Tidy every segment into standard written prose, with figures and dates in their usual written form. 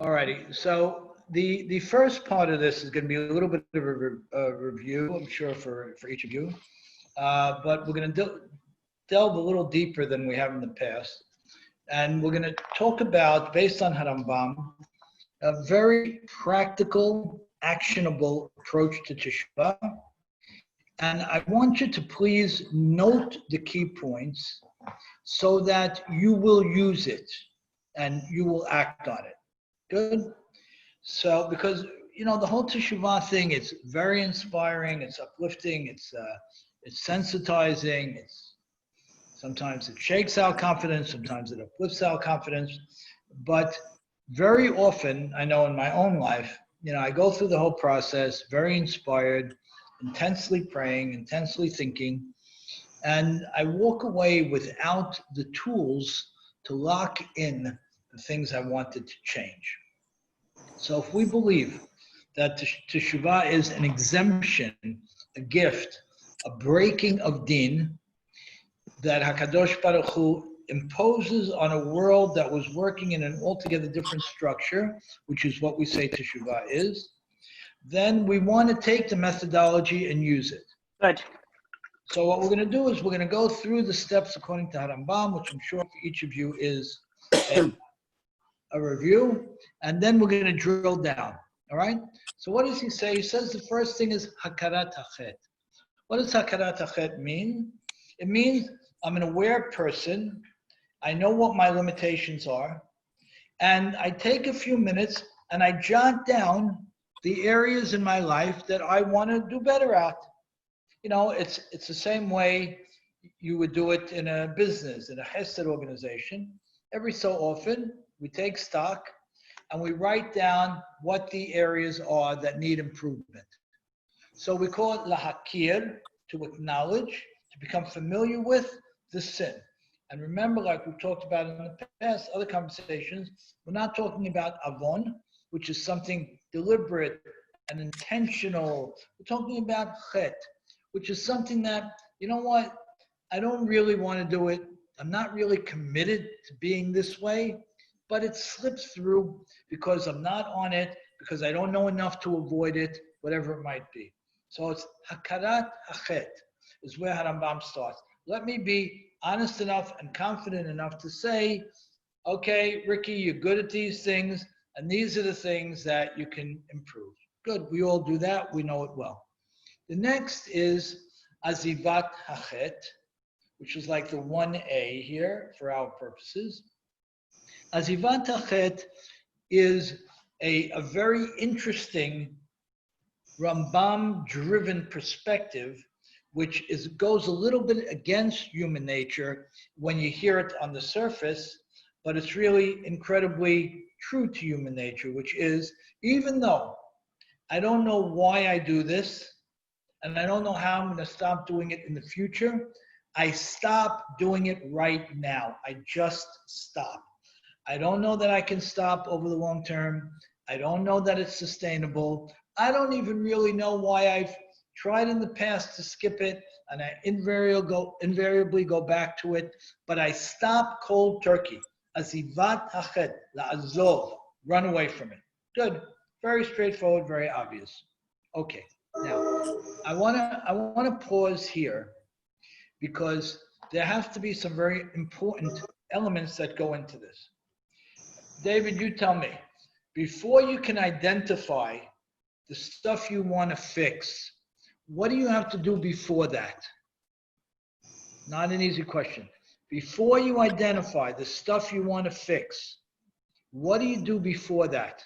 All righty. So the first part of this is going to be a little bit of a review, I'm sure, for each of you. But we're going to delve a little deeper than we have in the past. And we're going to talk about, based on Harambam, a very practical, actionable approach to Teshuva. And I want you to please note the key points so that you will use it and you will act on it. Good? So, because, the whole Teshuva thing, it's very inspiring, it's uplifting, it's sensitizing, sometimes it shakes our confidence, sometimes it uplifts our confidence. But very often, I know in my own life, I go through the whole process, very inspired, intensely praying, intensely thinking, and I walk away without the tools to lock in the things I wanted to change. So if we believe that Teshuvah is an exemption, a gift, a breaking of din, that HaKadosh Baruch Hu imposes on a world that was working in an altogether different structure, which is what we say Teshuvah is, then we want to take the methodology and use it. Good. So what we're going to do is we're going to go through the steps according to Harambam, which I'm sure for each of you is a review, and then we're going to drill down. All right? So what does he say? He says the first thing is Hakarat HaChet. What does Hakarat HaChet mean? It means I'm an aware person. I know what my limitations are. And I take a few minutes and I jot down the areas in my life that I want to do better at. It's the same way you would do it in a business, in a Hesed organization. Every so often, we take stock and we write down what the areas are that need improvement. So we call it lahakir, to acknowledge, to become familiar with the sin. And remember, like we've talked about in the past, other conversations, we're not talking about avon, which is something deliberate and intentional. We're talking about chet, which is something that, I don't really want to do it. I'm not really committed to being this way, but it slips through because I'm not on it, because I don't know enough to avoid it, whatever it might be. So it's hakarat hachet is where Harambam starts. Let me be honest enough and confident enough to say, okay, Ricky, you're good at these things, and these are the things that you can improve. Good, we all do that, we know it well. The next is azivat hachet, which is like the 1A here for our purposes. Azivat hachet is a very interesting Rambam-driven perspective, which goes a little bit against human nature when you hear it on the surface, but it's really incredibly true to human nature, which is, even though I don't know why I do this, and I don't know how I'm going to stop doing it in the future, I stop doing it right now. I just stop. I don't know that I can stop over the long term. I don't know that it's sustainable. I don't even really know why I've tried in the past to skip it, and I invariably go back to it, but I stop cold turkey. Azivat hachet, la'azov, run away from it. Good, very straightforward, very obvious. Okay, now I wanna pause here because there have to be some very important elements that go into this. David, you tell me, before you can identify the stuff you want to fix, what do you have to do before that? Not an easy question. Before you identify the stuff you want to fix, what do you do before that?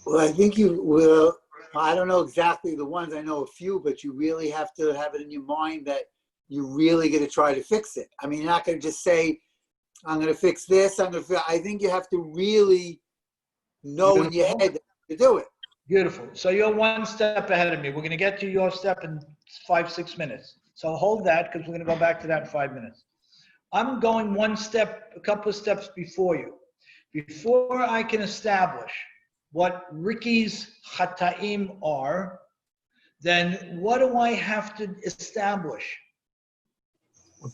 Well, I think you will. I don't know exactly the ones. I know a few, but you really have to have it in your mind that you're really going to try to fix it. I mean, you're not going to just say, I'm going to fix this. I think you have to really know in your head to do it. Beautiful. So you're one step ahead of me. We're going to get to your step in 5-6 minutes. So hold that, because we're going to go back to that in 5 minutes. I'm going a couple of steps before you. Before I can establish what Ricky's chataim are, then what do I have to establish?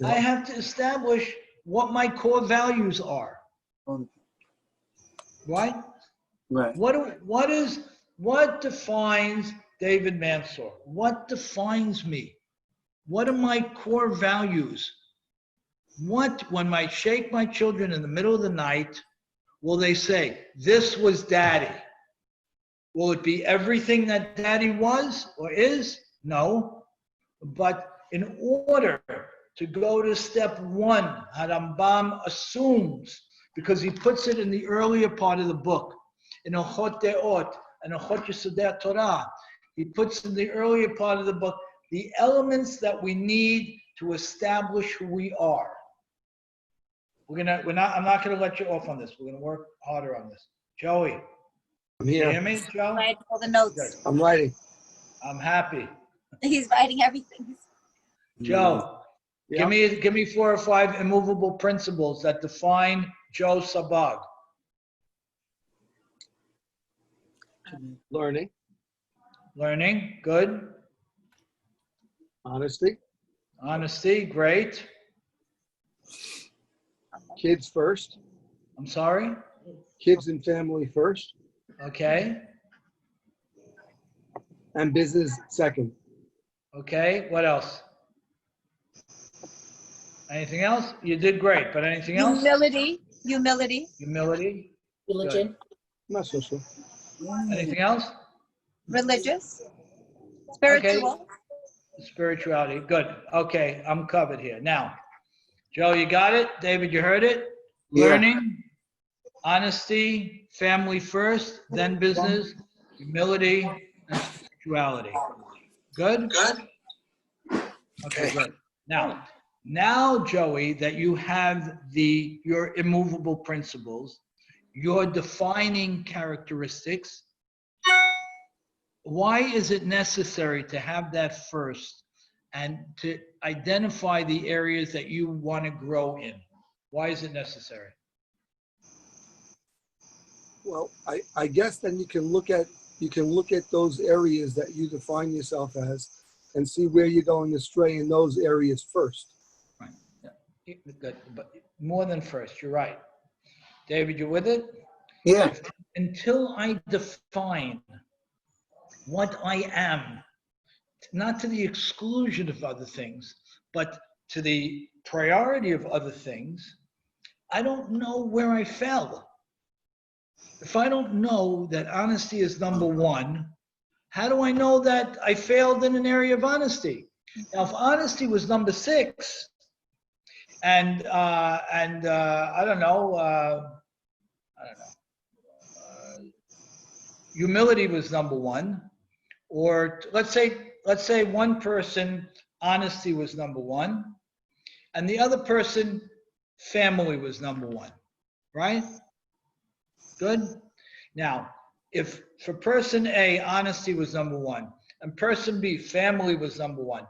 I have to establish what my core values are. right? Right. What defines David Mansour? What defines me? What are my core values? When I shake my children in the middle of the night, will they say, this was daddy? Will it be everything that daddy was or is? No. But in order to go to step one, Harambam assumes, because he puts it in the earlier part of the book, in Ochot Deot and Ochot Yesodei Torah, he puts in the earlier part of the book the elements that we need to establish who we are. I'm not gonna let you off on this. We're gonna work harder on this. Joey, I'm you here. hear me, Joe? Write all the notes. Good. I'm writing. I'm happy. He's writing everything. Joe, Yeah. give me 4 or 5 immovable principles that define Joe Sabag. Learning, Learning, good. honesty, Honesty, great. kids first, I'm sorry. kids and family first, Okay. and business second. Okay. What else? Anything else? You did great, but anything else? Humility. Humility. Religion. Not so sure. Anything else? Religious. Spiritual. Spirituality. Good. Okay. I'm covered here. Now, Joe, you got it? David, you heard it? Yeah. Learning, honesty, family first, then business, humility, and spirituality. Good? Good. Okay, good. Now, Joey, that you have your immovable principles, your defining characteristics, why is it necessary to have that first and to identify the areas that you want to grow in? Why is it necessary? Well, I guess then you can look at those areas that you define yourself as and see where you're going astray in those areas first. Right. Yeah. Good. But more than first, you're right. David, you with it? Yeah. Until I define what I am, not to the exclusion of other things, but to the priority of other things, I don't know where I fell. If I don't know that honesty is number one, how do I know that I failed in an area of honesty? Now, if honesty was number 6, and I don't know, humility was number 1, or let's say one person, honesty was number 1, and the other person, family was number 1, right? Good. Now, if for person A, honesty was number 1, and person B, family was number 1,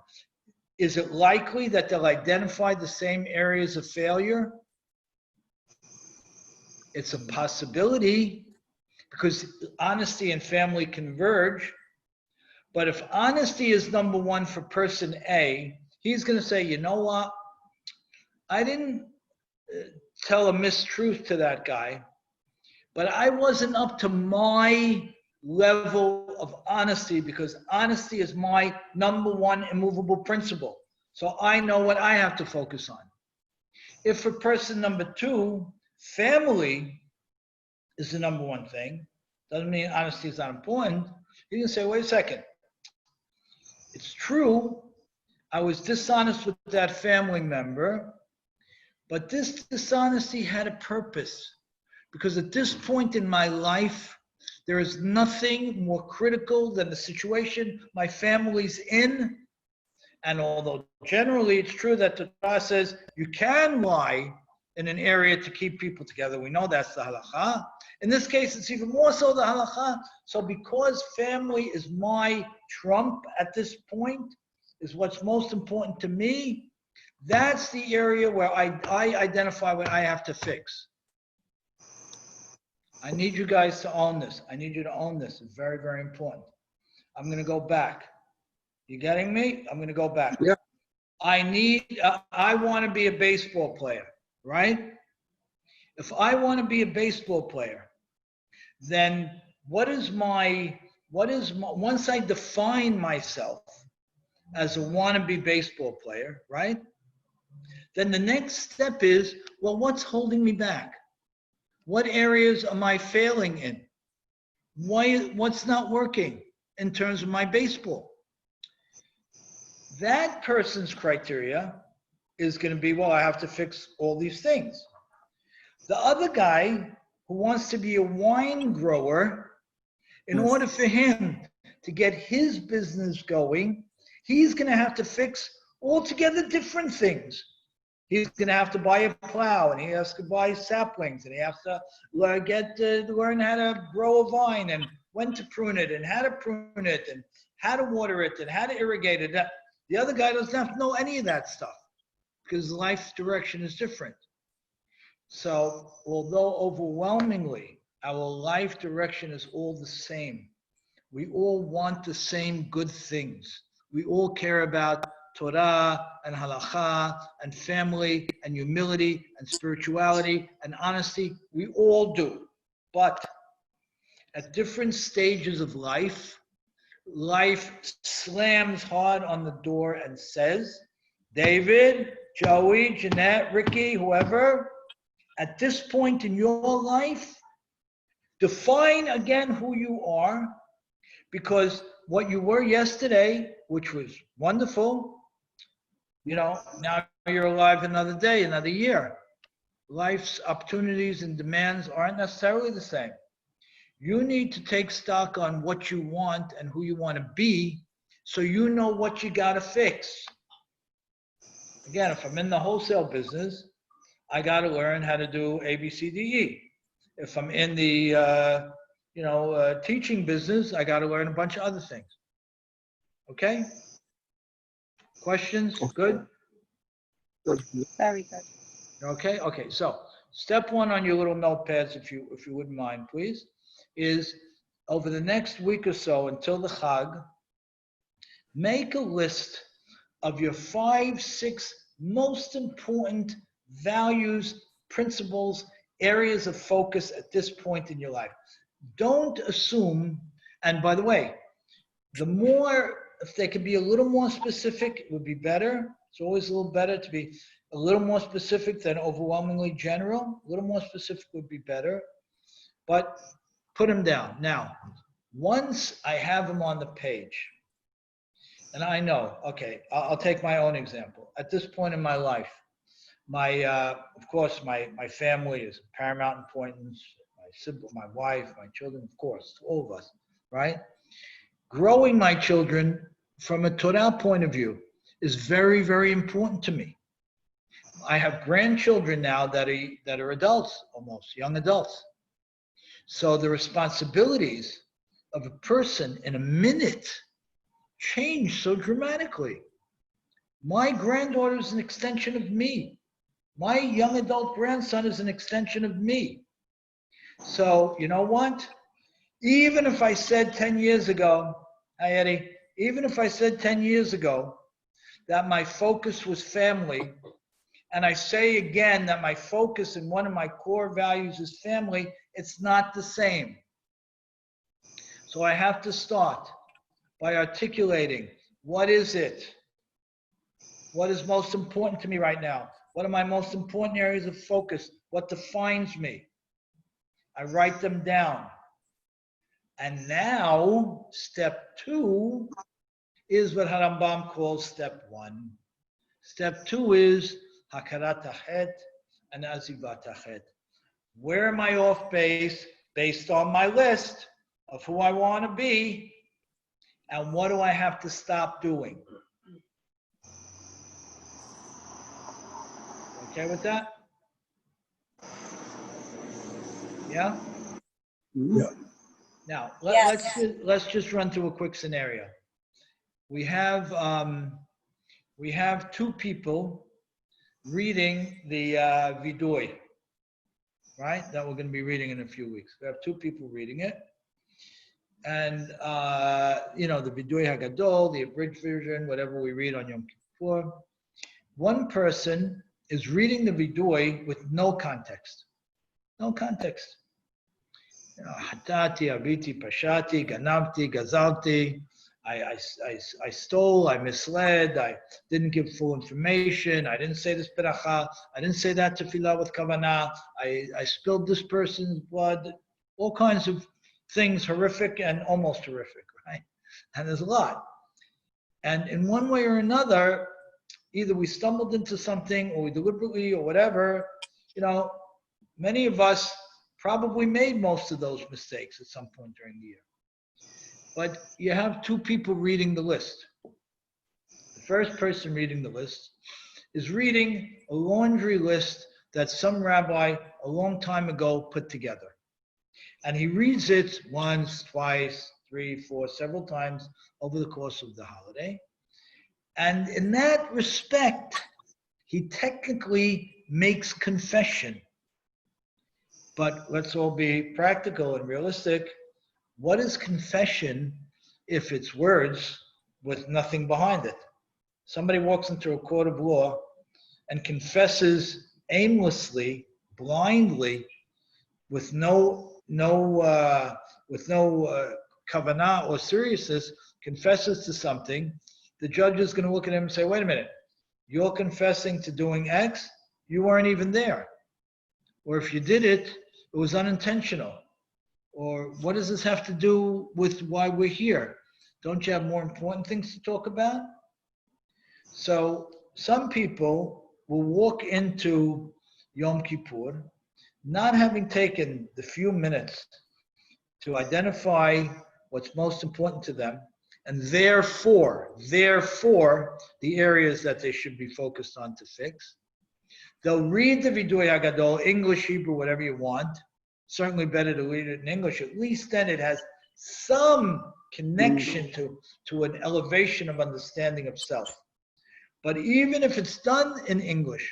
is it likely that they'll identify the same areas of failure? It's a possibility, because honesty and family converge. But if honesty is number 1 for person A, he's going to say, you know what? I didn't tell a mistruth to that guy, but I wasn't up to my level of honesty, because honesty is my number 1 immovable principle. So I know what I have to focus on. If for person number 2, family is the number 1 thing, doesn't mean honesty is not important. You can say, wait a second. It's true, I was dishonest with that family member, but this dishonesty had a purpose. Because at this point in my life, there is nothing more critical than the situation my family's in. And although generally it's true that the Torah says you can lie in an area to keep people together, we know that's the halakha. In this case, it's even more so the halakha. So because family is my trump at this point, is what's most important to me, that's the area where I identify what I have to fix. I need you guys to own this. I need you to own this. It's very, very important. I'm going to go back. You getting me? I'm going to go back. Yeah. I want to be a baseball player, right? If I want to be a baseball player, then once I define myself as a wannabe baseball player, right? Then the next step is, well, what's holding me back? What areas am I failing in? What's not working in terms of my baseball? That person's criteria is going to be, well, I have to fix all these things. The other guy who wants to be a wine grower, in order for him to get his business going, he's going to have to fix altogether different things. He's going to have to buy a plow, and he has to buy saplings, and he has to learn how to grow a vine, and when to prune it, and how to prune it, and how to water it, and how to irrigate it. The other guy doesn't have to know any of that stuff because life direction is different. So although overwhelmingly our life direction is all the same, we all want the same good things. We all care about Torah and halakha and family and humility and spirituality and honesty. We all do. But at different stages of life, life slams hard on the door and says, David, Joey, Jeanette, Ricky, whoever, at this point in your life, define again who you are, because what you were yesterday, which was wonderful, now you're alive another day, another year. Life's opportunities and demands aren't necessarily the same. You need to take stock on what you want and who you want to be, so you know what you got to fix. Again, if I'm in the wholesale business, I got to learn how to do A, B, C, D, E. If I'm in the teaching business, I got to learn a bunch of other things. Okay? Questions? Good? Very good. Okay? Okay, so step one on your little notepads, if you wouldn't mind, please, is over the next week or so until the Chag, make a list of your 5-6 most important values, principles, areas of focus at this point in your life. Don't assume, and by the way, if they could be a little more specific, it would be better. It's always a little better to be a little more specific than overwhelmingly general. A little more specific would be better, but put them down. Now, once I have them on the page, and I know, okay, I'll take my own example. At this point in my life, of course, my family is paramount importance. My sibling, my wife, my children, of course, all of us, right? Growing my children from a Torah point of view is very, very important to me. I have grandchildren now that are adults, almost young adults. So the responsibilities of a person in a minute change so dramatically. My granddaughter is an extension of me. My young adult grandson is an extension of me. So, you know what? Even if I said 10 years ago, hi Eddie, even if I said 10 years ago that my focus was family, and I say again that my focus and one of my core values is family, it's not the same. So I have to start by articulating, what is it? What is most important to me right now? What are my most important areas of focus? What defines me? I write them down. And now, step 2 is what Harambam calls step 1. Step 2 is Hakarat HaChet and Azivat HaChet. Where am I off base based on my list of who I want to be, and what do I have to stop doing? Okay with that? Yeah? Yeah. Now, Yes. let's just run through a quick scenario. We have 2 people reading the Vidui, right? That we're going to be reading in a few weeks. We have 2 people reading it. And, the Vidui Hagadol, the abridged version, whatever we read on Yom Kippur. One person is reading the Vidui with no context. No context. Hatati, aviti, pashati, ganavti, gazalti. I stole, I misled, I didn't give full information, I didn't say this beracha, I didn't say that tefillah with kavanah, I spilled this person's blood, all kinds of things, horrific and almost horrific, right? And there's a lot. And in one way or another, either we stumbled into something or we deliberately or whatever, many of us probably made most of those mistakes at some point during the year. But you have two people reading the list. The first person reading the list is reading a laundry list that some rabbi a long time ago put together. And he reads it once, twice, 3, 4, several times over the course of the holiday. And in that respect, he technically makes confession. But let's all be practical and realistic. What is confession if it's words with nothing behind it? Somebody walks into a court of law and confesses aimlessly, blindly, with no kavanah or seriousness, confesses to something. The judge is going to look at him and say, wait a minute, you're confessing to doing X, you weren't even there. Or if you did it, it was unintentional. Or what does this have to do with why we're here? Don't you have more important things to talk about? So some people will walk into Yom Kippur not having taken the few minutes to identify what's most important to them, and therefore, the areas that they should be focused on to fix. They'll read the Vidui Hagadol, English, Hebrew, whatever you want. Certainly better to read it in English. At least then it has some connection to an elevation of understanding of self. But even if it's done in English,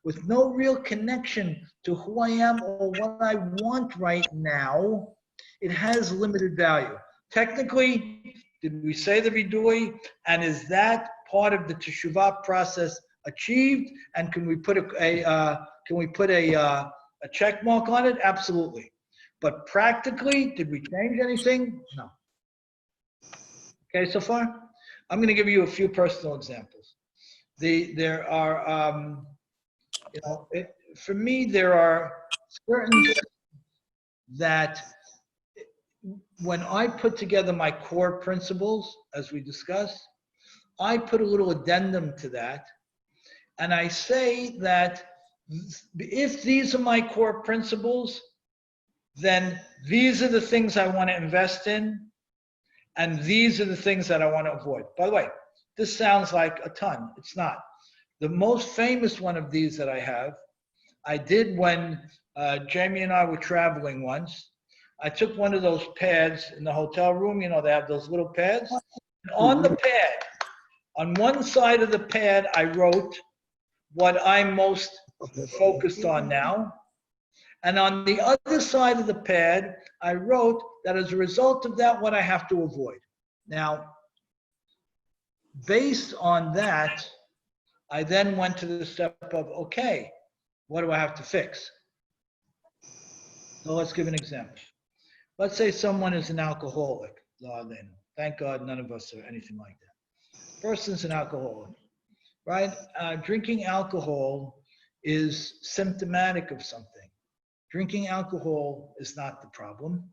with no real connection to who I am or what I want right now, it has limited value. Technically, did we say the Vidui? And is that part of the Teshuva process achieved? And can we put a check mark on it? Absolutely. But practically, did we change anything? No. Okay, so far? I'm going to give you a few personal examples. There are, for me, there are certain that when I put together my core principles, as we discussed, I put a little addendum to that. And I say that if these are my core principles, then these are the things I want to invest in, and these are the things that I want to avoid. By the way, this sounds like a ton. It's not. The most famous one of these that I have, I did when Jamie and I were traveling once. I took one of those pads in the hotel room. They have those little pads. And on the pad, on one side of the pad, I wrote what I'm most focused on now. And on the other side of the pad, I wrote that as a result of that, what I have to avoid. Now, based on that, I then went to the step of, okay, what do I have to fix? So let's give an example. Let's say someone is an alcoholic. Thank God none of us are anything like that. Person's an alcoholic, right? Drinking alcohol is symptomatic of something. Drinking alcohol is not the problem.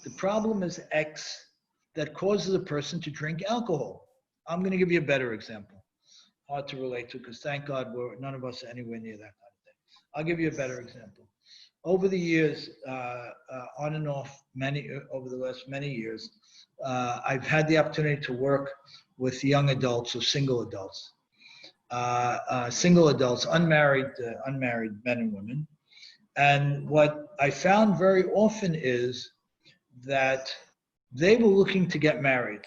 The problem is X that causes a person to drink alcohol. I'm going to give you a better example. Hard to relate to because thank God none of us are anywhere near that kind of thing. I'll give you a better example. Over the years, on and off, over the last many years, I've had the opportunity to work with young adults or single adults. Unmarried men and women. And what I found very often is that they were looking to get married,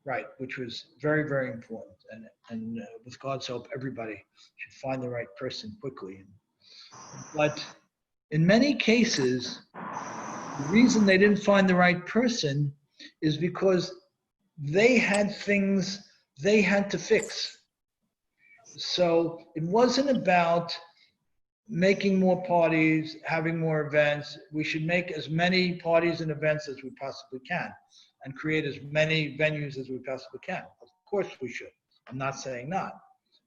right, which was very, very important. And with God's help, everybody should find the right person quickly. But in many cases, the reason they didn't find the right person is because they had things they had to fix. So it wasn't about making more parties, having more events. We should make as many parties and events as we possibly can and create as many venues as we possibly can. Of course we should. I'm not saying not.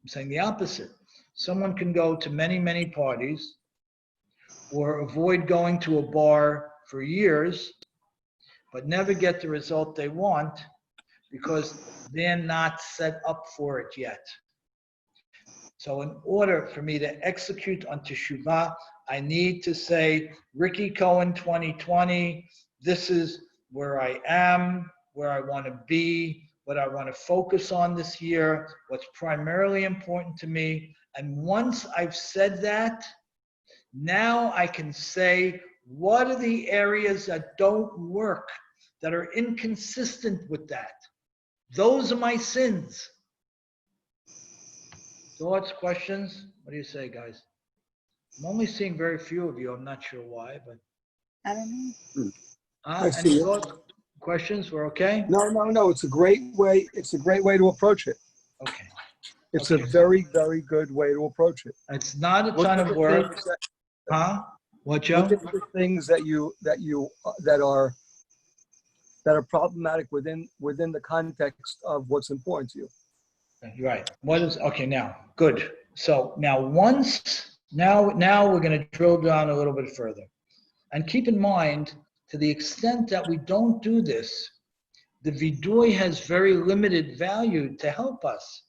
I'm saying the opposite. Someone can go to many, many parties or avoid going to a bar for years, but never get the result they want because they're not set up for it yet. So in order for me to execute on Teshuva, I need to say, Ricky Cohen 2020, this is where I am, where I want to be, what I want to focus on this year, what's primarily important to me. And once I've said that, now I can say, what are the areas that don't work, that are inconsistent with that? Those are my sins. Thoughts, questions? What do you say, guys? I'm only seeing very few of you. I'm not sure why, but. I don't know. I see Any it. thoughts, questions? We're okay? No. It's a great way. It's a great way to approach it. Okay. It's Okay. a very, very good way to approach it. It's not a Look ton at of the work. things that- Huh? What, Joe? Look at the things that are problematic within the context of what's important to you. Right. What is, okay, now, good. So now now we're going to drill down a little bit further. And keep in mind, to the extent that we don't do this, the vidui has very limited value to help us.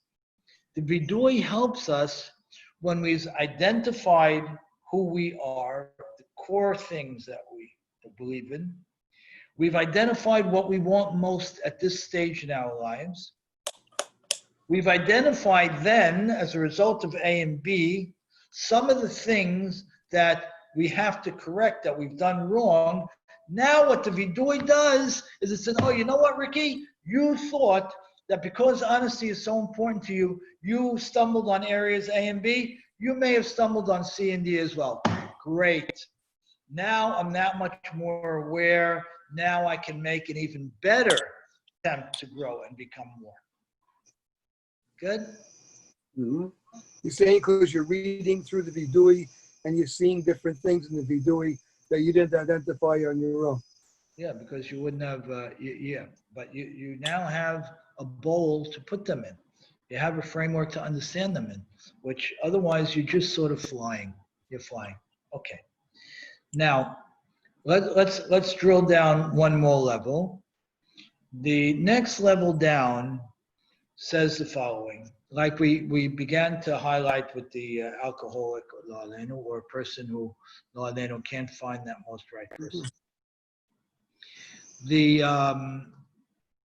The vidui helps us when we've identified who we are, the core things that we believe in. We've identified what we want most at this stage in our lives. We've identified then, as a result of A and B, some of the things that we have to correct that we've done wrong. Now what the vidui does is it says, oh, you know what, Ricky? You thought that because honesty is so important to you, you stumbled on areas A and B. You may have stumbled on C and D as well. Great. Now I'm that much more aware. Now I can make an even better attempt to grow and become more. Good? Mm-hmm. You're saying because you're reading through the vidui and you're seeing different things in the vidui that you didn't identify on your own. Yeah, because you wouldn't have, but you now have a bowl to put them in. You have a framework to understand them in, which otherwise you're just sort of flying. You're flying. Okay. Now, let's drill down one more level. The next level down says the following, like we began to highlight with the alcoholic or a person who can't find that most right person.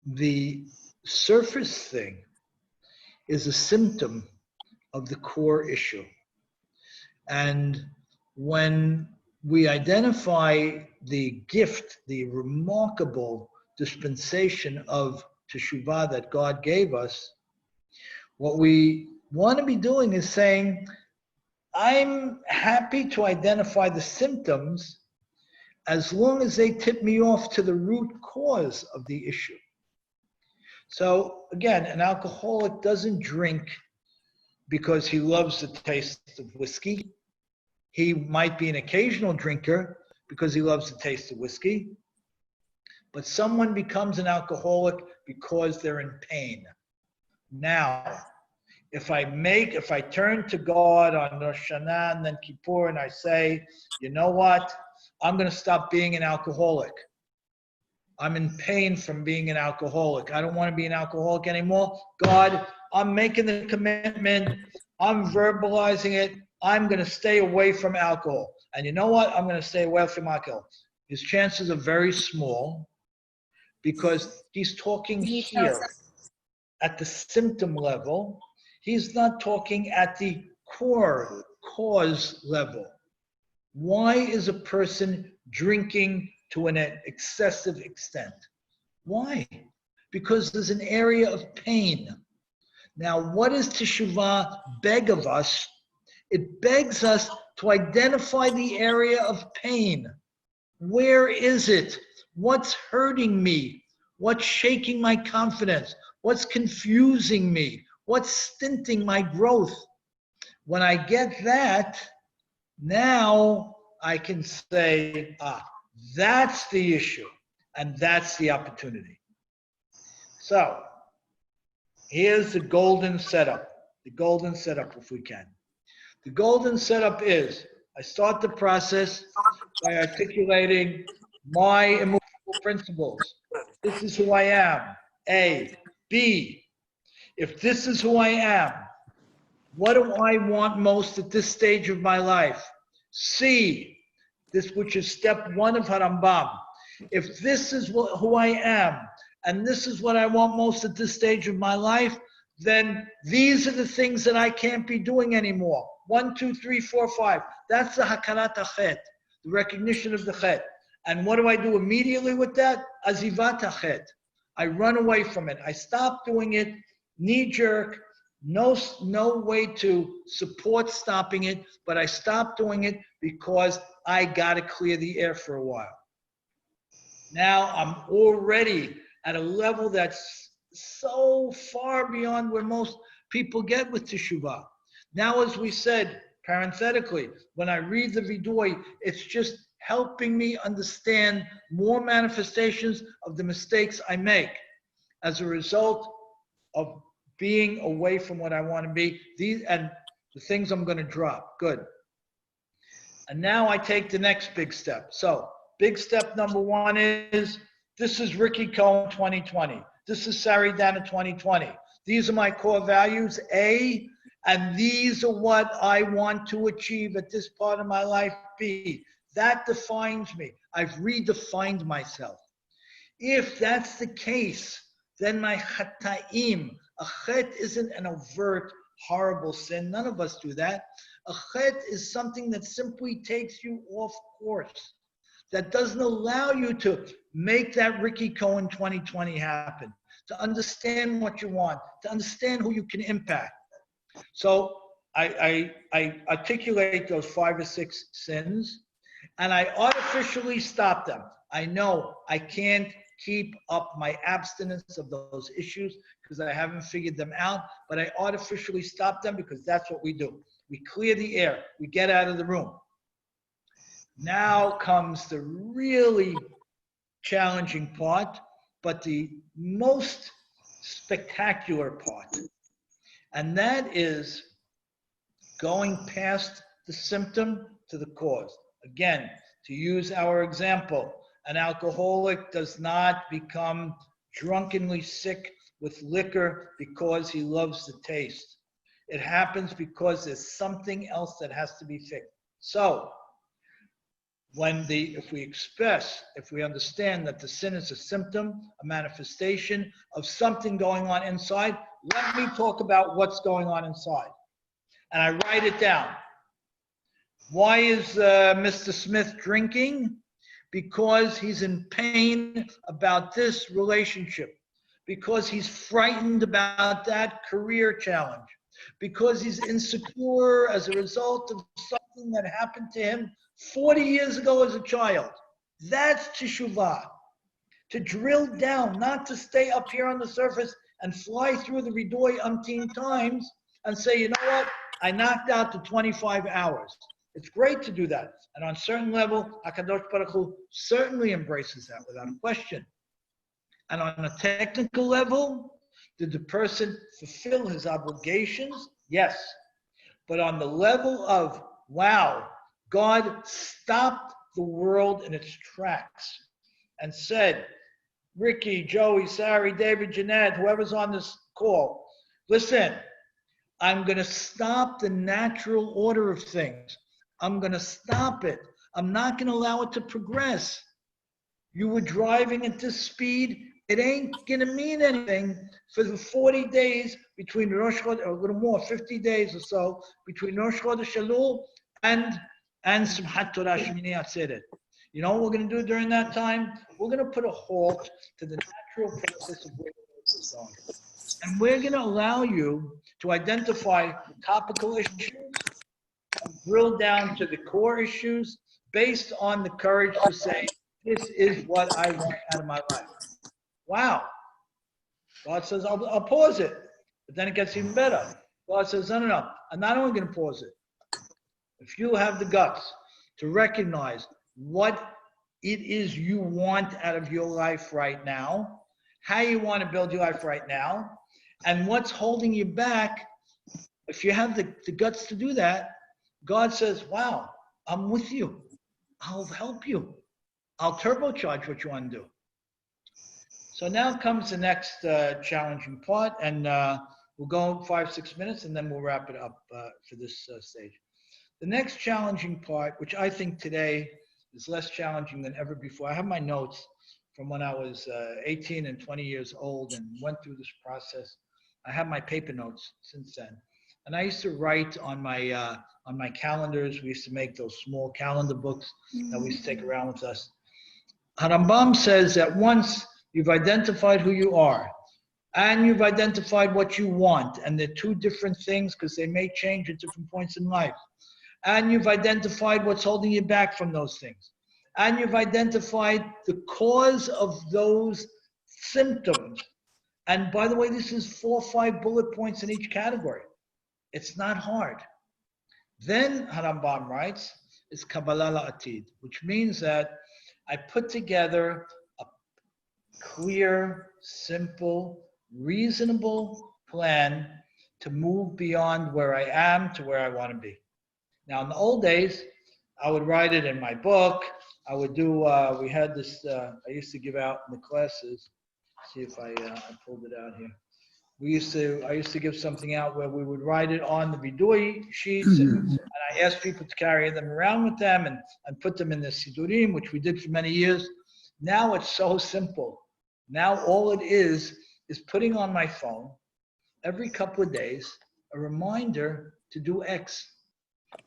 The surface thing is a symptom of the core issue. And when we identify the gift, the remarkable dispensation of Teshuva that God gave us, what we want to be doing is saying, I'm happy to identify the symptoms as long as they tip me off to the root cause of the issue. So again, an alcoholic doesn't drink because he loves the taste of whiskey. He might be an occasional drinker because he loves the taste of whiskey. But someone becomes an alcoholic because they're in pain. Now, if I turn to God on Rosh Hashanah and then Kippur and I say, you know what? I'm going to stop being an alcoholic. I'm in pain from being an alcoholic. I don't want to be an alcoholic anymore. God, I'm making the commitment. I'm verbalizing it. I'm going to stay away from alcohol. And you know what? I'm going to stay away from alcohol. His chances are very small because he's talking here at the symptom level. He's not talking at the core cause level. Why is a person drinking to an excessive extent? Why? Because there's an area of pain. Now, what does Teshuvah beg of us? It begs us to identify the area of pain. Where is it? What's hurting me? What's shaking my confidence? What's confusing me? What's stinting my growth? When I get that, Now I can say, that's the issue and that's the opportunity. So here's the golden setup. The golden setup, if we can. The golden setup is I start the process by articulating my immovable principles. This is who I am. A. B. If this is who I am, what do I want most at this stage of my life? C. This, which is step 1 of Harambam. If this is who I am, and this is what I want most at this stage of my life, then these are the things that I can't be doing anymore. 1, 2, 3, 4, 5. That's the hakarat hachet, the recognition of the chet. And what do I do immediately with that? Azivat hachet. I run away from it. I stop doing it, knee jerk, no way to support stopping it, but I stop doing it because I got to clear the air for a while. Now I'm already at a level that's so far beyond where most people get with Teshuva. Now, as we said, parenthetically, when I read the Vidui, it's just helping me understand more manifestations of the mistakes I make as a result of being away from what I want to be, these and the things I'm going to drop. Good. And now I take the next big step. So, big step number 1 is, this is Ricky Cohen 2020. This is Sari Dana 2020. These are my core values, A, and these are what I want to achieve at this part of my life, B. That defines me. I've redefined myself. If that's the case, then my chataim, a chet isn't an overt, horrible sin. None of us do that. A chet is something that simply takes you off course, that doesn't allow you to make that Ricky Cohen 2020 happen, to understand what you want, to understand who you can impact. So I articulate those 5 or 6 sins, and I artificially stop them. I know I can't keep up my abstinence of those issues because I haven't figured them out, but I artificially stop them because that's what we do. We clear the air. We get out of the room. Now comes the really challenging part, but the most spectacular part. And that is going past the symptom to the cause. Again, to use our example, an alcoholic does not become drunkenly sick with liquor because he loves the taste. It happens because there's something else that has to be fixed. So, if we understand that the sin is a symptom, a manifestation of something going on inside, let me talk about what's going on inside. And I write it down. Why is Mr. Smith drinking? Because he's in pain about this relationship. Because he's frightened about that career challenge. Because he's insecure as a result of something that happened to him 40 years ago as a child. That's Teshuva. To drill down, not to stay up here on the surface and fly through the Vidui umpteen times and say, you know what, I knocked out the 25 hours. It's great to do that. And on a certain level, HaKadosh Baruch Hu certainly embraces that without a question. And on a technical level, did the person fulfill his obligations? Yes. But on the level of, wow, God stopped the world in its tracks and said, Ricky, Joey, Sari, David, Jeanette, whoever's on this call, listen, I'm going to stop the natural order of things. I'm going to stop it. I'm not going to allow it to progress. You were driving at this speed. It ain't going to mean anything for the 40 days between Rosh Chodesh, or a little more, 50 days or so, between Rosh Chodesh Elul and Simchat Torah Shemini Atzeret. You know what we're going to do during that time? We're going to put a halt to the natural process of where it's going. And we're going to allow you to identify the topical issues, drill down to the core issues based on the courage to say, this is what I want out of my life. Wow. God says, I'll pause it. But then it gets even better. God says, no. I'm not only going to pause it. if you have the guts to recognize what it is you want out of your life right now, how you want to build your life right now, and what's holding you back, if you have the guts to do that, God says, wow, I'm with you. I'll help you. I'll turbocharge what you want to do. So now comes the next challenging part, and we'll go 5-6 minutes, and then we'll wrap it up for this stage. The next challenging part, which I think today is less challenging than ever before. I have my notes from when I was 18 and 20 years old and went through this process. I have my paper notes since then. And I used to write on my calendars. We used to make those small calendar books that we used to take around with us. Harambam says that once you've identified who you are and you've identified what you want, and they're two different things because they may change at different points in life, and you've identified what's holding you back from those things, and you've identified the cause of those symptoms. And by the way, this is 4 or 5 bullet points in each category. It's not hard. Then Harambam writes, it's Kabbalah La'atid, which means that I put together a clear, simple, reasonable plan to move beyond where I am to where I want to be. Now, in the old days, I would write it in my book. I would do, we had this, I used to give out in the classes. See if I pulled it out here. I used to give something out where we would write it on the vidui sheets, and I asked people to carry them around with them and put them in the sidurim, which we did for many years. Now it's so simple. Now all it is putting on my phone every couple of days a reminder to do X,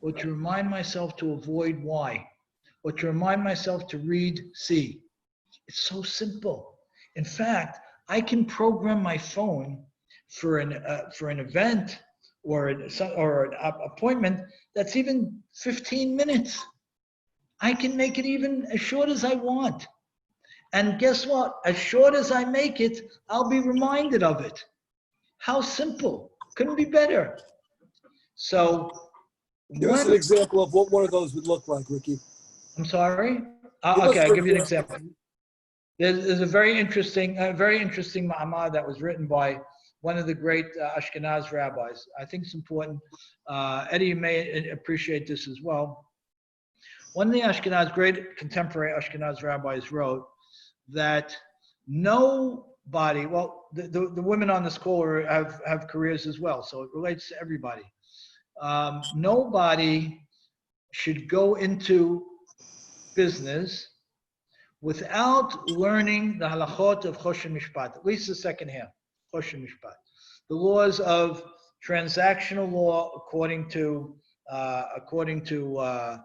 or to remind myself to avoid Y, or to remind myself to read C. It's so simple. In fact, I can program my phone for an event or an appointment that's even 15 minutes. I can make it even as short as I want. And guess what? As short as I make it, I'll be reminded of it. How simple. Couldn't be better. So, give us an example of what one of those would look like, Ricky. I'm sorry? Okay, I'll give you an example. There's a very interesting ma'amah that was written by one of the great Ashkenaz rabbis. I think it's important. Eddie, you may appreciate this as well. One of the great contemporary Ashkenaz rabbis wrote that nobody, well, the women on this call have careers as well, so it relates to everybody. Nobody should go into business without learning the halachot of Choshen Mishpat, at least the second half, Choshen Mishpat. The laws of transactional law according to Shulchan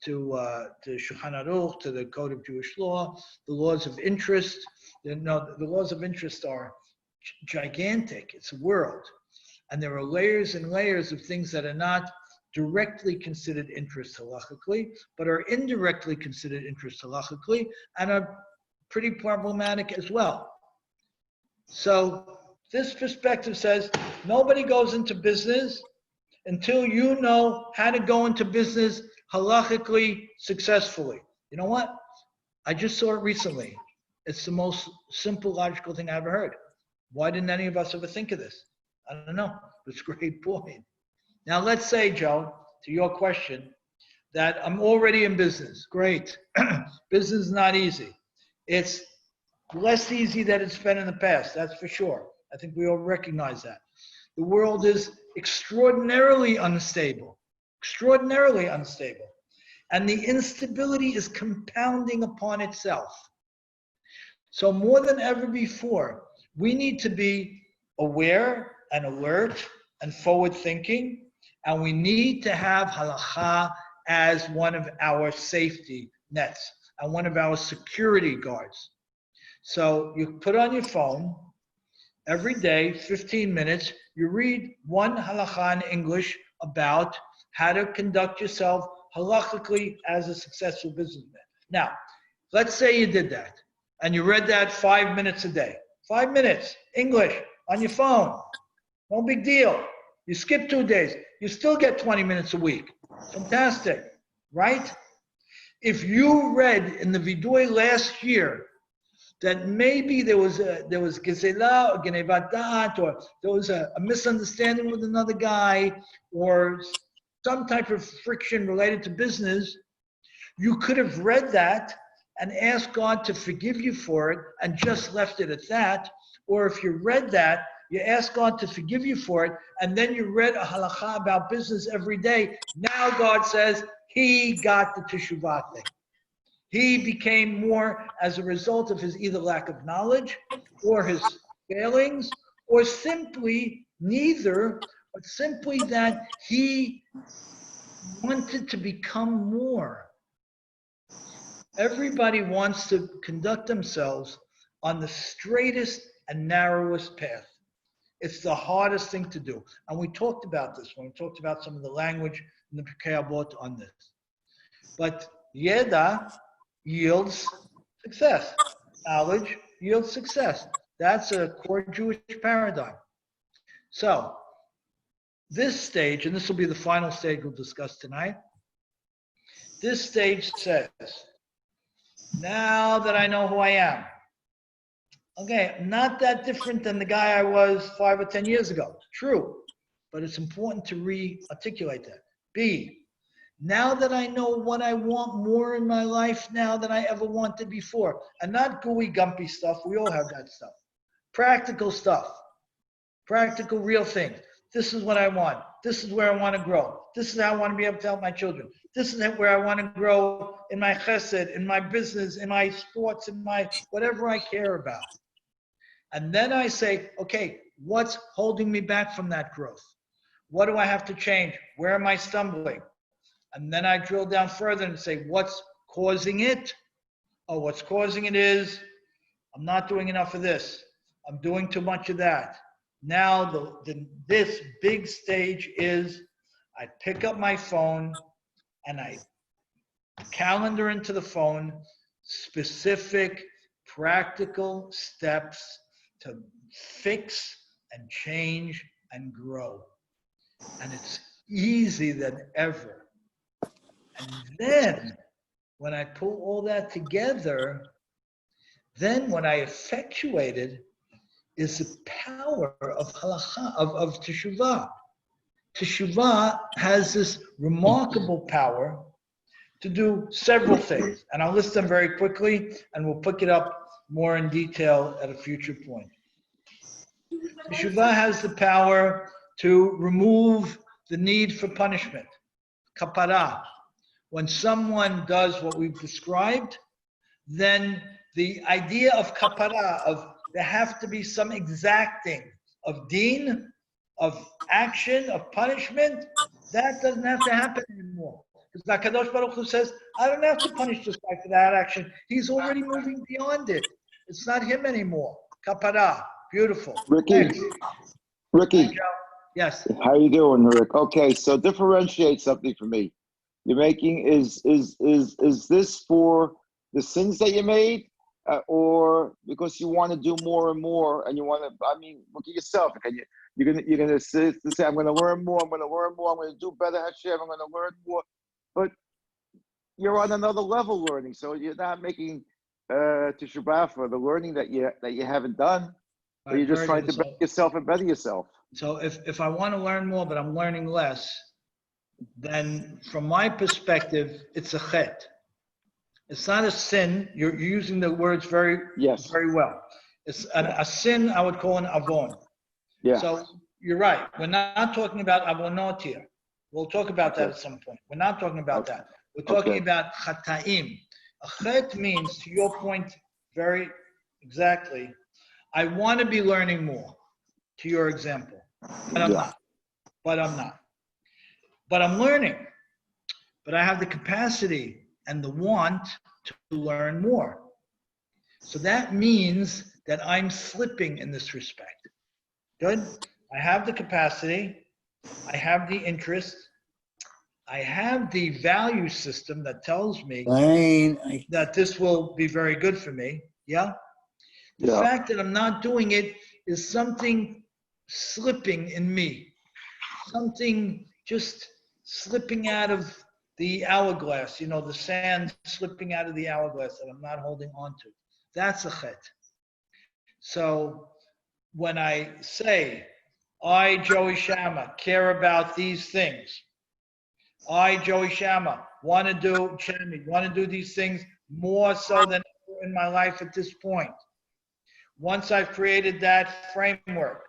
Aruch, to the Code of Jewish Law, the laws of interest. The laws of interest are gigantic. It's a world. And there are layers and layers of things that are not directly considered interest halachically, but are indirectly considered interest halachically, and are pretty problematic as well. So this perspective says nobody goes into business until you know how to go into business halachically successfully. You know what? I just saw it recently. It's the most simple, logical thing I ever heard. Why didn't any of us ever think of this? I don't know. It's a great point. Now, let's say, Joe, to your question, that I'm already in business. Great. Business is not easy. It's less easy than it's been in the past, that's for sure. I think we all recognize that. The world is extraordinarily unstable. And the instability is compounding upon itself. So more than ever before, we need to be aware and alert and forward thinking, and we need to have halakha as one of our safety nets and one of our security guards. So you put on your phone every day, 15 minutes, you read one halakha in English about how to conduct yourself halachically as a successful businessman. Now, let's say you did that and you read that 5 minutes a day. 5 minutes, English, on your phone. No big deal. You skip 2 days, you still get 20 minutes a week. Fantastic, right? If you read in the Vidui last year that maybe there was gezela or genevat da'at, or there was a misunderstanding with another guy, or some type of friction related to business, you could have read that and asked God to forgive you for it and just left it at that. Or if you read that, you ask God to forgive you for it, and then you read a halakha about business every day. Now God says he got the teshuvah thing. He became more as a result of his either lack of knowledge or his failings, or simply neither, but simply that he wanted to become more. Everybody wants to conduct themselves on the straightest and narrowest path. It's the hardest thing to do. And we talked about this when we talked about some of the language in the Pirkei Avot on this. But Yeda yields success. Knowledge yields success. That's a core Jewish paradigm. So, this stage, and this will be the final stage we'll discuss tonight, this stage says, now that I know who I am, okay, I'm not that different than the guy I was 5 or 10 years ago. True, but it's important to re-articulate that. B, now that I know what I want more in my life now than I ever wanted before, and not gooey, gumpy stuff. We all have that stuff. Practical stuff. Practical, real things. This is what I want. This is where I want to grow. This is how I want to be able to help my children. This is where I want to grow in my chesed, in my business, in my sports, in my whatever I care about. And then I say, okay, what's holding me back from that growth? What do I have to change? Where am I stumbling? And then I drill down further and say, what's causing it? Oh, what's causing it is I'm not doing enough of this. I'm doing too much of that. Now, this big stage is I pick up my phone and I calendar into the phone specific practical steps to fix and change and grow. And it's easier than ever. And then when I pull all that together, then what I effectuated is the power of halakha, of teshuvah. Teshuva has this remarkable power to do several things, and I'll list them very quickly, and we'll pick it up more in detail at a future point. Teshuva has the power to remove the need for punishment, kapara. When someone does what we've described, then the idea of kapara, of there have to be some exacting of deen, of action, of punishment, that doesn't have to happen anymore. Because HaKadosh Baruch Hu says, I don't have to punish this guy for that action. He's already moving beyond it. It's not him anymore. Kapara. Beautiful. Ricky. Hi, Joe. Yes. How you doing, Rick? Okay, so differentiate something for me. You're making is this for the sins that you made, or because you want to do more and more, and you want to? I mean, look at yourself. Can you? You're gonna say, I'm gonna learn more. I'm gonna learn more. I'm gonna do better. Hashem. I'm gonna learn more. But you're on another level learning, so you're not making teshuvah for the learning that you haven't done. Or you're just trying to better yourself and better yourself. So if I want to learn more, but I'm learning less, then from my perspective, it's a chet. It's not a sin. You're using the words very well. It's a sin I would call an avon. Yeah. So you're right. We're not talking about avonot here. We'll talk about that at some point. We're not talking about that. We're talking about chataim. A chet means, to your point very exactly, I want to be learning more, to your example. But I'm not. But I'm learning. But I have the capacity and the want to learn more. So that means that I'm slipping in this respect. Good? I have the capacity. I have the interest. I have the value system that tells me that this will be very good for me. Yeah? The fact that I'm not doing it is something slipping in me. Something just slipping out of the hourglass, you know, the sand slipping out of the hourglass that I'm not holding on to. That's a chet. So when I say, I, Joey Shama, care about these things. I, Joey Shama, want to do these things more so than ever in my life at this point. Once I've created that framework,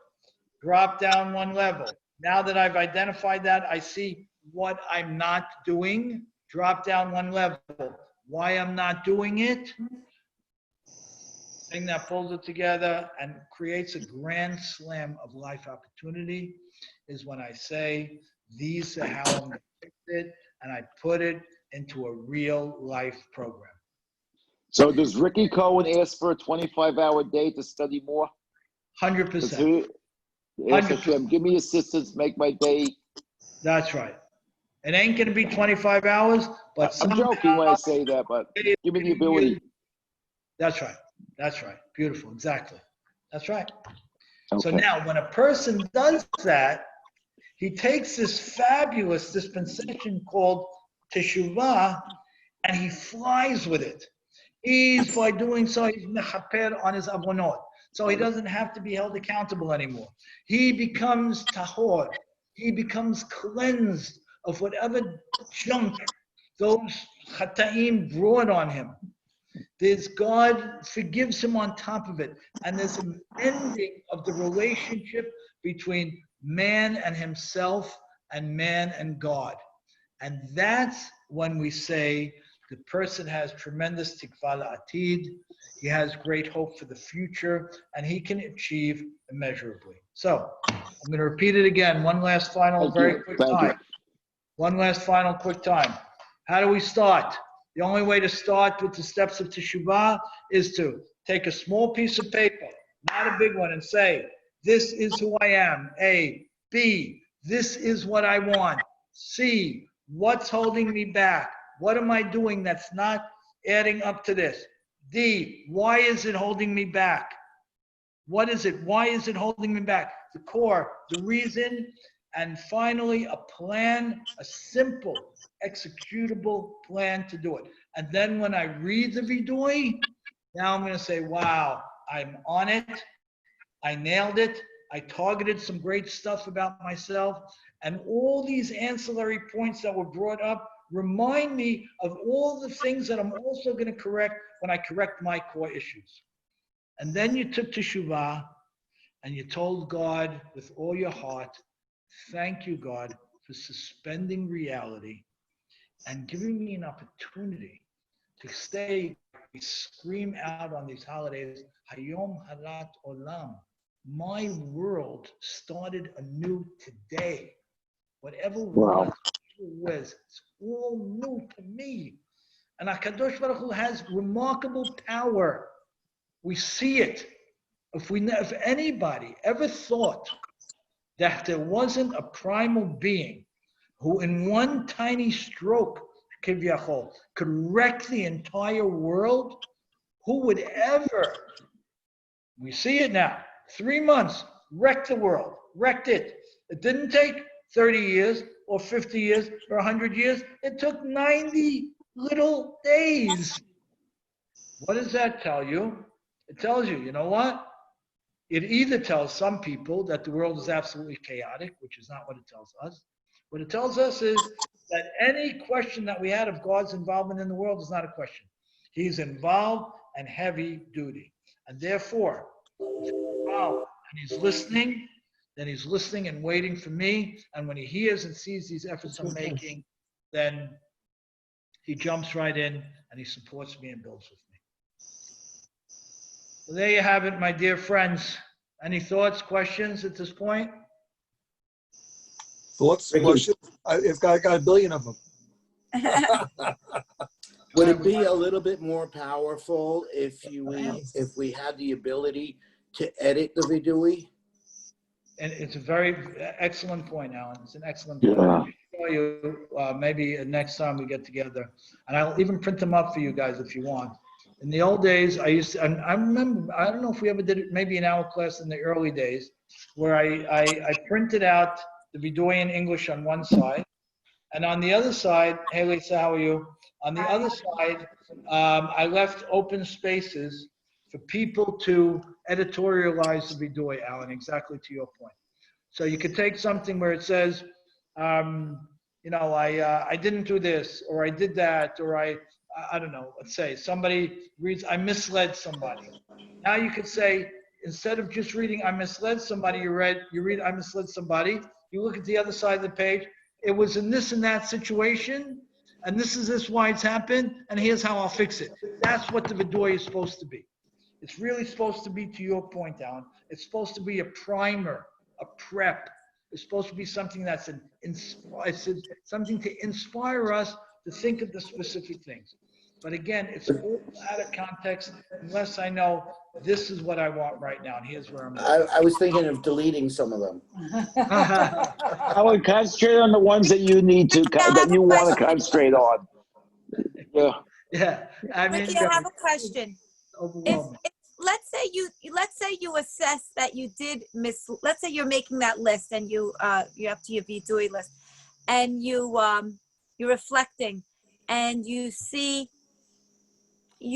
drop down one level. Now that I've identified that, I see what I'm not doing, drop down one level. Why I'm not doing it, thing that pulls it together and creates a grand slam of life opportunity is when I say, these are how I'm going to fix it, and I put it into a real life program. So does Ricky Cohen ask for a 25-hour day to study more? 100%. Ask Hashem, give me assistance, make my day. That's right. It ain't going to be 25 hours, but I'm joking when I say that, but give me the ability. That's right. That's right. Beautiful. Exactly. That's right. Okay. So now when a person does that, he takes this fabulous dispensation called Teshuva and he flies with it. By doing so, he's mechaper on his avonot. So he doesn't have to be held accountable anymore. He becomes tahor. He becomes cleansed of whatever junk those chataim brought on him. There's God forgives him on top of it. And there's an ending of the relationship between man and himself and man and God. And that's when we say the person has tremendous tikva la'atid, he has great hope for the future, and he can achieve immeasurably. So I'm going to repeat it again. One last final, very quick time. One last final quick time. How do we start? The only way to start with the steps of Teshuvah is to take a small piece of paper, not a big one, and say, this is who I am. A. B. This is what I want. C. What's holding me back? What am I doing that's not adding up to this? D. Why is it holding me back? What is it? Why is it holding me back? The core, the reason, and finally a plan, a simple, executable plan to do it. And then when I read the vidui, now I'm going to say, wow, I'm on it. I nailed it. I targeted some great stuff about myself. And all these ancillary points that were brought up remind me of all the things that I'm also going to correct when I correct my core issues. And then you took Teshuvah and you told God with all your heart, thank you, God, for suspending reality and giving me an opportunity to scream out on these holidays, Hayom Harat Olam. My world started anew today. Whatever was, it's all new to me. And HaKadosh Baruch Hu has remarkable power. We see it. If anybody ever thought that there wasn't a primal being who in one tiny stroke, Kivyachol, could wreck the entire world, who would ever? We see it now. 3 months, wrecked the world, wrecked it. It didn't take 30 years or 50 years or 100 years. It took 90 little days. What does that tell you? It tells you, you know what? It either tells some people that the world is absolutely chaotic, which is not what it tells us. What it tells us is that any question that we had of God's involvement in the world is not a question. He's involved and heavy duty. And therefore, if he's involved and he's listening, then he's listening and waiting for me. And when he hears and sees these efforts I'm making, then he jumps right in and he supports me and builds with me. So there you have it, my dear friends. Any thoughts, questions at this point? Thoughts, questions? I got a billion of them. Would it be a little bit more powerful if we had the ability to edit the vidui? And it's a very excellent point, Alan. It's an excellent point. Yeah. I'll show you maybe next time we get together. And I'll even print them up for you guys if you want. In the old days, I used to, and I remember, I don't know if we ever did it, maybe in our class in the early days, where I printed out the vidui in English on one side, And on the other side, hey Lisa, how are you? On the other side, I left open spaces for people to editorialize the vidui, Alan, exactly to your point. So you could take something where it says, I didn't do this, or I did that, or I don't know, let's say somebody reads, I misled somebody. Now you could say, instead of just reading, I misled somebody, you read, I misled somebody, you look at the other side of the page, it was in this and that situation, and this is why it's happened, and here's how I'll fix it. That's what the vidui is supposed to be. It's really supposed to be, to your point, Alan, it's supposed to be a primer, a prep. It's supposed to be something that's something to inspire us to think of the specific things. But again, it's all out of context unless I know this is what I want right now, and here's where I'm at. I was thinking of deleting some of them. I would concentrate on the ones that you need to, that you want to concentrate on. Yeah. Yeah, I mean, Ricky, I have a question. overwhelming. If let's say you assess that you did let's say you're making that list and you're up to your vidui list, and you're reflecting, and you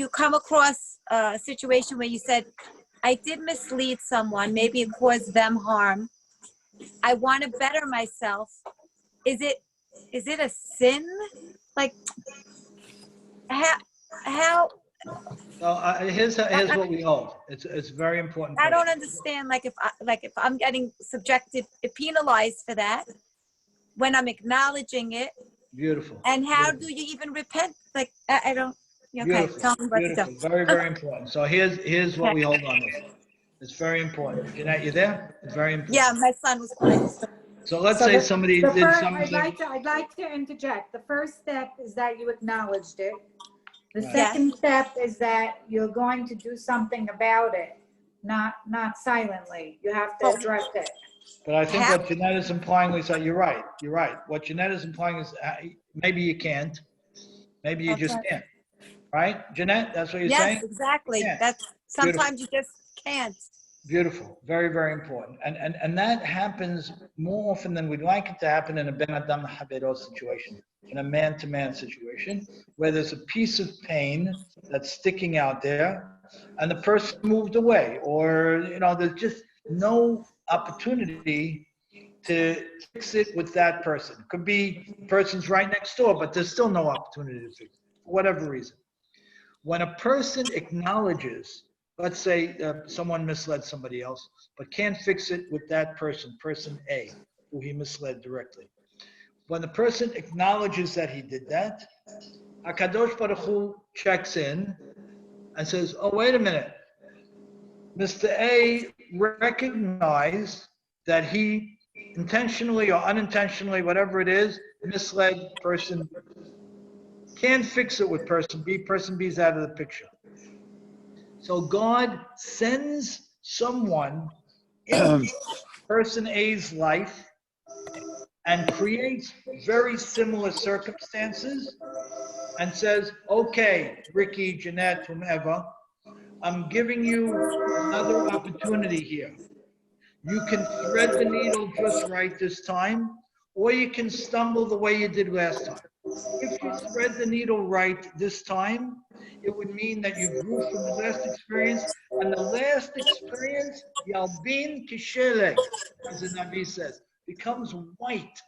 come across a situation where you said, I did mislead someone, maybe it caused them harm, I want to better myself. Is it a sin? Like, how So here's what we hold. It's very important. I don't question. understand. Like if I'm getting subjected, penalized for that, when I'm acknowledging it, Beautiful. and how Beautiful. do you even repent? Like I don't. Okay, Beautiful. tell me what to Beautiful. do. Very, very important. So here's what we hold on this. It's very important. Jeanette, you there? It's very important. Yeah, my son was crying. So let's say somebody did something. I'd like to interject. The first step is that you acknowledged it. The Right. second step is that you're going to do something about it, not silently. You have to address it. But I think what Jeanette is implying, Lisa, you're right. You're right. What Jeanette is implying is maybe you can't. Maybe you just can't. Right, Jeanette? That's what you're saying? Yes, exactly. Yeah. That's sometimes you just can't. Beautiful. Very, very important. And that happens more often than we'd like it to happen in a Ben Adam Habero situation, in a man-to-man situation, where there's a piece of pain that's sticking out there and the person moved away, or, there's just no opportunity to fix it with that person. It could be the person's right next door, but there's still no opportunity to fix it, for whatever reason. When a person acknowledges, let's say someone misled somebody else, but can't fix it with that person A, who he misled directly. When the person acknowledges that he did that, HaKadosh Baruch Hu checks in and says, oh, wait a minute. Mr. A recognized that he intentionally or unintentionally, whatever it is, misled person. Can't fix it with person B. Person B is out of the picture. So God sends someone in person A's life and creates very similar circumstances and says, okay, Ricky, Jeanette, whomever, I'm giving you another opportunity here. You can thread the needle just right this time, or you can stumble the way you did last time. If you thread the needle right this time, it would mean that you grew from the last experience, and the last experience, Yalbin Kishelek, as the Navi says, becomes white,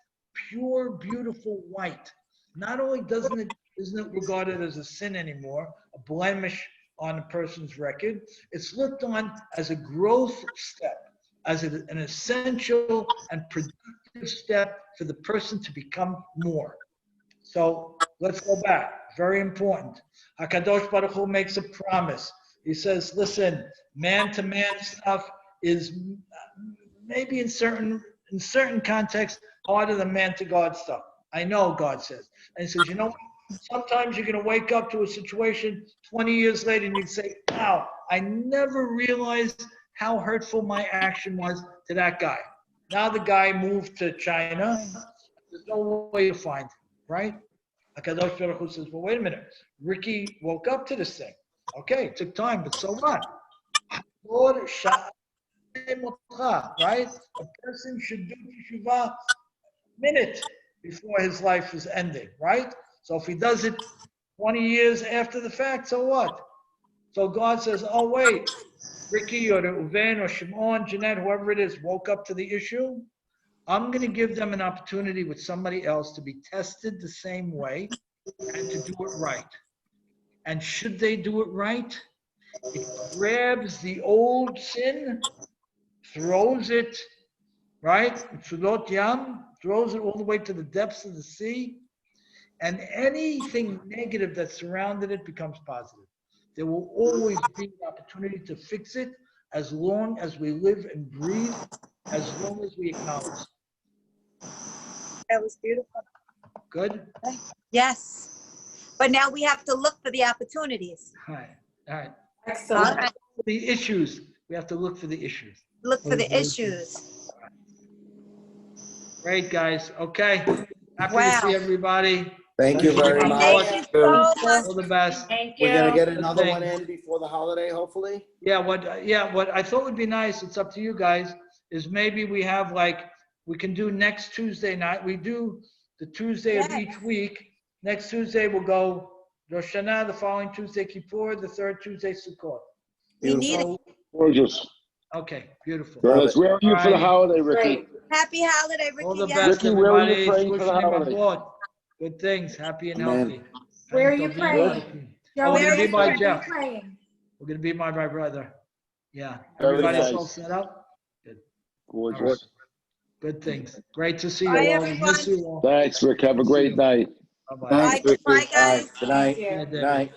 pure, beautiful white. Not only isn't it regarded as a sin anymore, a blemish on a person's record, it's looked on as a growth step, as an essential and productive step for the person to become more. So let's go back. Very important. HaKadosh Baruch Hu makes a promise. He says, listen, man-to-man stuff is maybe in certain contexts harder than man-to-God stuff. I know, God says. And he says, you know what? Sometimes you're going to wake up to a situation 20 years later and you say, wow, I never realized how hurtful my action was to that guy. Now the guy moved to China. There's no way to find him, right? HaKadosh Baruch Hu says, well, wait a minute. Ricky woke up to this thing. Okay, it took time, but so what? Right? A person should do Teshuva minute. before his life is ending, right? So if he does it 20 years after the fact, so what? So God says, oh, wait, Ricky or Uven or Shimon, Jeanette, whoever it is, woke up to the issue. I'm going to give them an opportunity with somebody else to be tested the same way and to do it right. And should they do it right, it grabs the old sin, throws it, right? Tzulot Yam, throws it all the way to the depths of the sea. And anything negative that surrounded it becomes positive. There will always be an opportunity to fix it as long as we live and breathe, as long as we acknowledge. That was beautiful. Good? Yes. But now we have to look for the opportunities. All right. All right. All Excellent. right. The issues. We have to look for the issues. Look for the issues. Great, guys. Okay. Happy to Wow. see everybody. Thank you very Thank much. Thank you so much. All the best. Thank you. We're gonna get another Good one thing. in before the holiday, hopefully. Yeah, what I thought would be nice, it's up to you guys, is maybe we have we can do next Tuesday night. We do the Tuesday of Yes. each week. Next Tuesday we'll go Rosh Hashanah, the following Tuesday Kippur, the third Tuesday Sukkot. We need it. So, Gorgeous. okay, beautiful. Gorgeous. Where are you for the Alright. holiday, Ricky? Great. Happy holiday, All the Ricky. best, Ricky, where are you everybody. praying for the Shushim holiday? Avot. Good things, happy and Amen. healthy. Where are And you Tovim praying? Tovim. Joe, Oh, we're where gonna are be you by praying? Jeff. praying? We're gonna be by my brother. Yeah, Very everybody's nice. all set up. Gorgeous. Good things. Great to see you Bye, all. everyone. Miss you all. Thanks, Rick. Have a great night. Bye-bye. Thanks, Bye, Ricky. guys. Good night. Thank you. Good Good night.